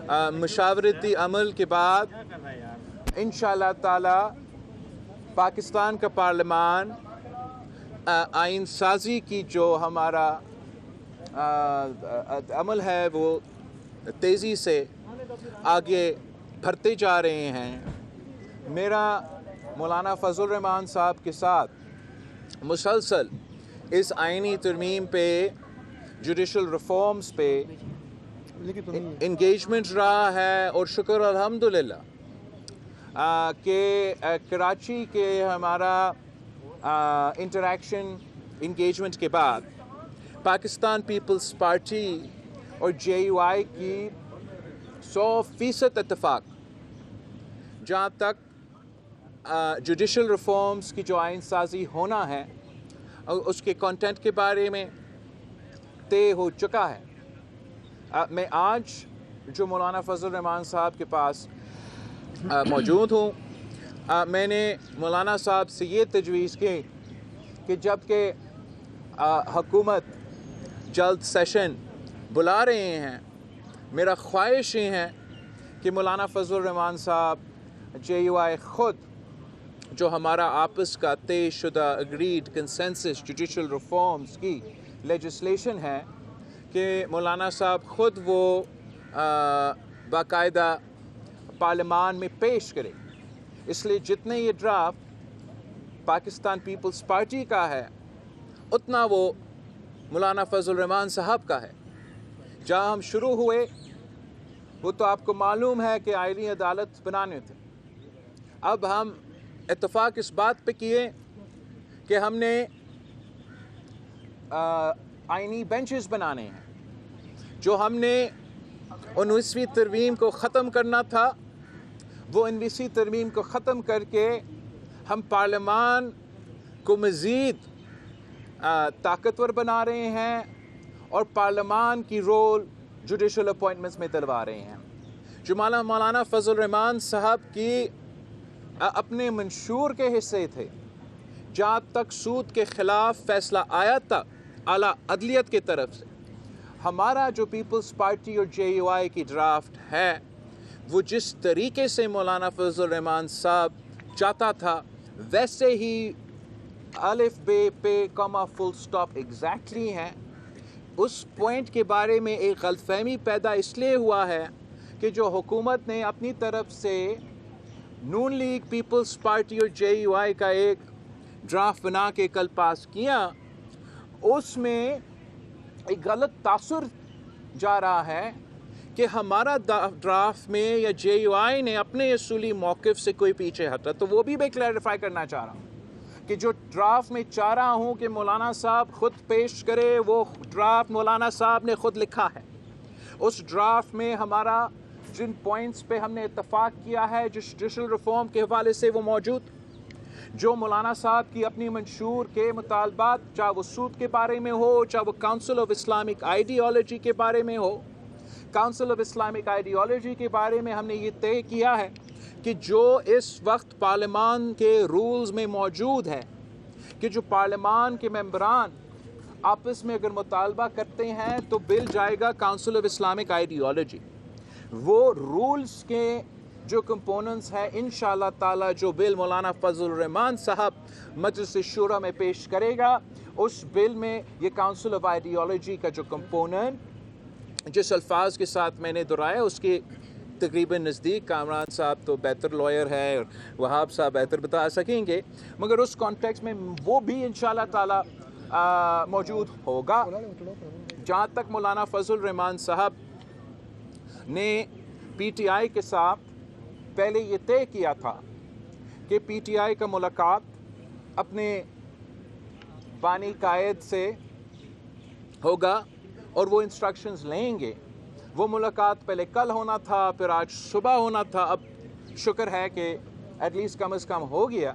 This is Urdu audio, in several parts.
مشاورتی عمل کے بعد انشاءاللہ تعالی پاکستان کا پارلیمان آئین سازی کی جو ہمارا عمل ہے وہ تیزی سے آگے بڑھتے جا رہے ہیں. میرا مولانا فضل الرحمان صاحب کے ساتھ مسلسل اس آئینی ترمیم پہ جوڈیشل ریفارمز پہ انگیجمنٹ رہا ہے اور شکر الحمدللہ کہ کراچی کے ہمارا انٹریکشن انگیجمنٹ کے بعد پاکستان پیپلز پارٹی اور جے یو آئی کی 100% اتفاق جہاں تک جوڈیشل ریفارمز کی جو آئین سازی ہونا ہے اس کے کانٹینٹ کے بارے میں طے ہو چکا ہے. میں آج جو مولانا فضل الرحمان صاحب کے پاس موجود ہوں، میں نے مولانا صاحب سے یہ تجویز کی کہ جب کہ حکومت جلد سیشن بلا رہے ہیں، میرا خواہش یہ ہے کہ مولانا فضل الرحمان صاحب جے یو آئی خود جو ہمارا آپس کا طے شدہ اگریڈ کنسنسس جوڈیشل ریفارمز کی لیجسلیشن ہے کہ مولانا صاحب خود وہ باقاعدہ پارلیمان میں پیش کرے. اس لیے جتنے یہ ڈرافٹ پاکستان پیپلز پارٹی کا ہے اتنا وہ مولانا فضل الرحمان صاحب کا ہے. جہاں ہم شروع ہوئے وہ تو آپ کو معلوم ہے کہ آئینی عدالت بنانے تھے. اب ہم اتفاق اس بات پہ کیے کہ ہم نے آئینی بینچز بنانے ہیں. جو ہم نے 19ویں ترمیم کو ختم کرنا تھا وہ 19ویں ترمیم کو ختم کر کے ہم پارلیمان کو مزید طاقتور بنا رہے ہیں اور پارلیمان کی رول جوڈیشل اپوائنٹمنٹس میں دلوا رہے ہیں. جو مولانا فضل الرحمان صاحب کی اپنے منشور کے حصے تھے، جہاں تک سود کے خلاف فیصلہ آیا تھا اعلیٰ عدلیت کی طرف سے، ہمارا جو پیپلز پارٹی اور جے یو آئی کی ڈرافٹ ہے وہ جس طریقے سے مولانا فضل الرحمان صاحب چاہتا تھا ویسے ہی الف بے پے کاما فل سٹاپ ایگزیکٹلی ہیں. اس پوائنٹ کے بارے میں ایک غلط فہمی پیدا اس لیے ہوا ہے کہ جو حکومت نے اپنی طرف سے نون لیگ پیپلز پارٹی اور جے یو آئی کا ایک ڈرافٹ بنا کے کل پاس کیا، اس میں ایک غلط تاثر جا رہا ہے کہ ہمارا ڈرافٹ میں یا جے یو آئی نے اپنے اصولی موقف سے کوئی پیچھے ہٹا. تو وہ بھی میں کلیریفائی کرنا چاہ رہا ہوں کہ جو ڈرافٹ میں چاہ رہا ہوں کہ مولانا صاحب خود پیش کرے، وہ ڈرافٹ مولانا صاحب نے خود لکھا ہے. اس ڈرافٹ میں ہمارا جن پوائنٹس پہ ہم نے اتفاق کیا ہے جوڈیشل ریفارم کے حوالے سے وہ موجود، جو مولانا صاحب کی اپنی منشور کے مطالبات، چاہے وہ سود کے بارے میں ہو، چاہے وہ کاؤنسل آف اسلامک آئیڈیالوجی کے بارے میں ہو. کاؤنسل آف اسلامک آئیڈیالوجی کے بارے میں ہم نے یہ طے کیا ہے کہ جو اس وقت پارلیمان کے رولز میں موجود ہے کہ جو پارلیمان کے ممبران آپس میں اگر مطالبہ کرتے ہیں تو بل جائے گا کاؤنسل آف اسلامک آئیڈیالوجی. وہ رولز کے جو کمپوننٹس ہیں انشاءاللہ تعالی جو بل مولانا فضل الرحمان صاحب مجلس شورا میں پیش کرے گا، اس بل میں یہ کاؤنسل آف آئیڈیالوجی کا جو کمپوننٹ جس الفاظ کے ساتھ میں نے دہرایا اس کے تقریباً نزدیک کامران صاحب تو بہتر لائر ہے اور وہاب صاحب بہتر بتا سکیں گے، مگر اس کانٹیکس میں وہ بھی انشاءاللہ تعالی موجود ہوگا. جہاں تک مولانا فضل الرحمان صاحب نے پی ٹی آئی کے ساتھ پہلے یہ طے کیا تھا کہ پی ٹی آئی کا ملاقات اپنے بانی قائد سے ہوگا اور وہ انسٹرکشنز لیں گے. وہ ملاقات پہلے کل ہونا تھا، پھر آج صبح ہونا تھا. اب شکر ہے کہ ایٹ لیسٹ کم از کم ہو گیا.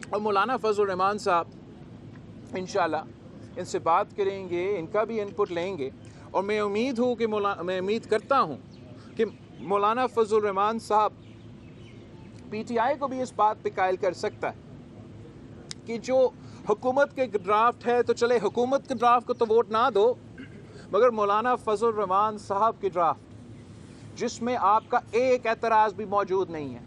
اور مولانا فضل الرحمان صاحب انشاءاللہ ان سے بات کریں گے، ان کا بھی انپٹ لیں گے. اور میں امید کرتا ہوں کہ مولانا فضل الرحمان صاحب پی ٹی آئی کو بھی اس بات پہ قائل کر سکتا ہے کہ جو حکومت کے ڈرافٹ ہے تو چلے حکومت کے ڈرافٹ کو تو ووٹ نہ دو، مگر مولانا فضل الرحمان صاحب کے ڈرافٹ جس میں آپ کا ایک اعتراض بھی موجود نہیں ہے،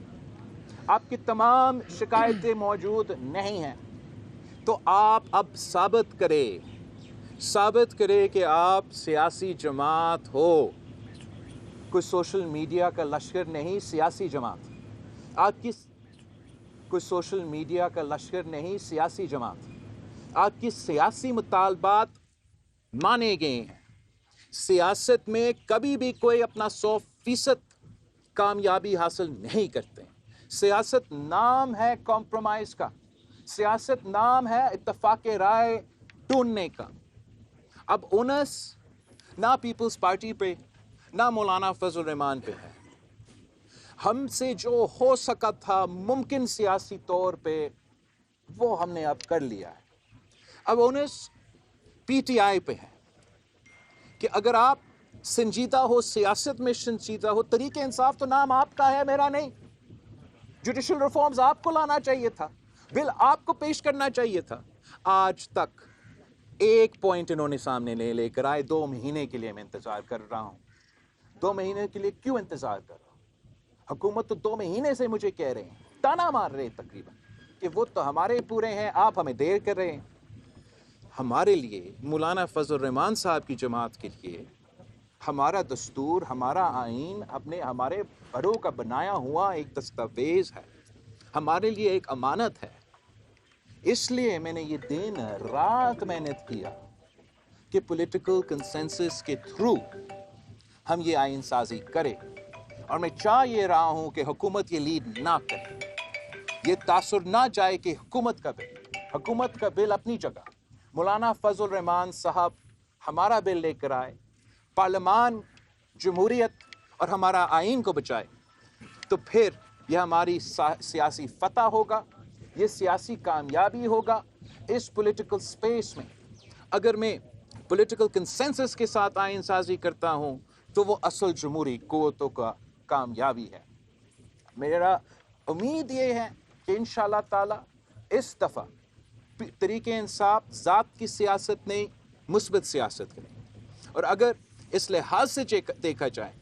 آپ کی تمام شکایتیں موجود نہیں ہیں، تو آپ اب ثابت کرے کہ آپ سیاسی جماعت ہو، کوئی سوشل میڈیا کا لشکر نہیں، سیاسی جماعت۔ آپ کی کوئی سوشل میڈیا کا لشکر نہیں، سیاسی جماعت۔ آپ کی سیاسی مطالبات مانے گئے ہیں۔ سیاست میں کبھی بھی کوئی اپنا 100% کامیابی حاصل نہیں کرتے۔ سیاست نام ہے کمپرومائز کا، سیاست نام ہے اتفاق رائے ڈھونڈنے کا۔ اب اونس نہ پیپلز پارٹی پہ نہ مولانا فضل الرحمان پہ ہے۔ ہم سے جو ہو سکا تھا ممکن سیاسی طور پہ وہ ہم نے اب کر لیا ہے۔ اب اونس پی ٹی آئی پہ ہے کہ اگر آپ سنجیدہ ہو، سیاست میں سنجیدہ ہو، طریق انصاف تو نام آپ کا ہے، میرا نہیں۔ جوڈیشل ریفارمز آپ کو لانا چاہیے تھا، بل آپ کو پیش کرنا چاہیے تھا۔ آج تک ایک پوائنٹ انہوں نے سامنے لے کر آئے۔ 2 مہینے کے لیے میں انتظار کر رہا ہوں۔ 2 مہینے کے لیے کیوں انتظار کر رہا ہوں؟ حکومت تو 2 مہینے سے مجھے کہہ رہے ہیں، تانا مار رہے ہیں تقریباً کہ وہ تو ہمارے پورے ہیں، آپ ہمیں دیر کر رہے ہیں۔ ہمارے لیے، مولانا فضل الرحمان صاحب کی جماعت کے لیے، ہمارا دستور، ہمارا آئین ہمارے بڑوں کا بنایا ہوا ایک دستاویز ہے، ہمارے لیے ایک امانت ہے۔ اس لیے میں نے یہ دن رات محنت کیا کہ پولیٹیکل کنسنسس کے تھرو ہم یہ آئین سازی کریں، اور میں چاہ یہ رہا ہوں کہ حکومت یہ لیڈ نہ کرے، یہ تاثر نہ جائے کہ حکومت کا بل اپنی جگہ، مولانا فضل الرحمان صاحب ہمارا بل لے کر آئے، پارلیمان جمہوریت اور ہمارا آئین کو بچائے، تو پھر یہ ہماری سیاسی فتح ہوگا، یہ سیاسی کامیابی ہوگا اس پولیٹیکل سپیس میں۔ اگر میں پولیٹیکل کنسنسس کے ساتھ آئین سازی کرتا ہوں تو وہ اصل جمہوری قوتوں کا کامیابی ہے۔ میرا امید یہ ہے کہ انشاءاللہ تعالی اس دفعہ طریق انصاف ذات کی سیاست نہیں، مثبت سیاست کریں۔ اور اگر اس لحاظ سے دیکھا جائے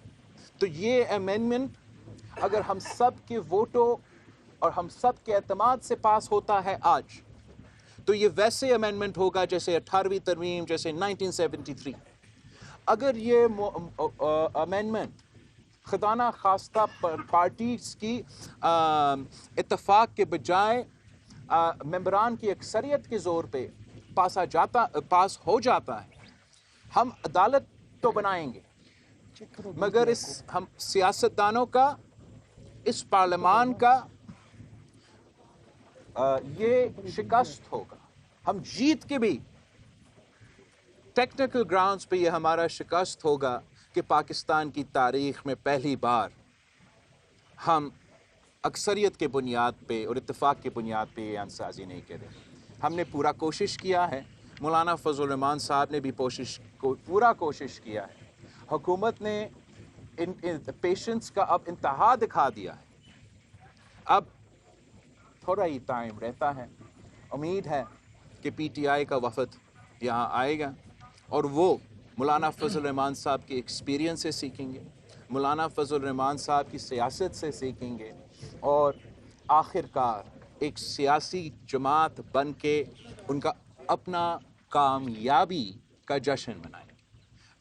تو یہ امینڈمنٹ اگر ہم سب کے ووٹوں اور ہم سب کے اعتماد سے پاس ہوتا ہے آج، تو یہ ویسے امینڈمنٹ ہوگا جیسے 18ویں ترمیم، جیسے 1973۔ اگر یہ امینڈمنٹ خدا نہ خواستہ پارٹیز کی اتفاق کے بجائے ممبران کی اکثریت کے زور پہ پاس ہو جاتا ہے، ہم عدالت تو بنائیں گے، مگر ہم سیاستدانوں کا، اس پارلیمان کا یہ شکست ہوگا۔ ہم جیت کے بھی ٹیکنیکل گراؤنڈز پہ یہ ہمارا شکست ہوگا کہ پاکستان کی تاریخ میں پہلی بار ہم اکثریت کے بنیاد پہ اور اتفاق کے بنیاد پہ یہ آئین سازی نہیں کریں۔ ہم نے پورا کوشش کیا ہے، مولانا فضل الرحمان صاحب نے بھی پورا کوشش کیا ہے، حکومت نے پیشنس کا اب انتہا دکھا دیا ہے۔ اب تھوڑا ہی ٹائم رہتا ہے، امید ہے کہ پی ٹی آئی کا وفد یہاں آئے گا اور وہ مولانا فضل الرحمان صاحب کی ایکسپیرینس سے سیکھیں گے، مولانا فضل الرحمان صاحب کی سیاست سے سیکھیں گے، اور آخر کار ایک سیاسی جماعت بن کے ان کا اپنا کامیابی کا جشن منائیں گے۔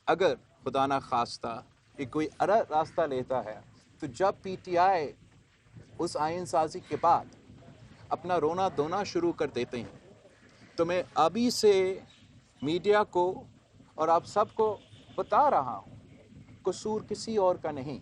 اگر خدا نہ خواستہ کہ کوئی راستہ لیتا ہے تو جب پی ٹی آئی اس آئین سازی کے بعد اپنا رونا دھونا شروع کر دیتے ہیں، تو میں ابھی سے میڈیا کو اور آپ سب کو بتا رہا ہوں، قصور کسی اور کا نہیں۔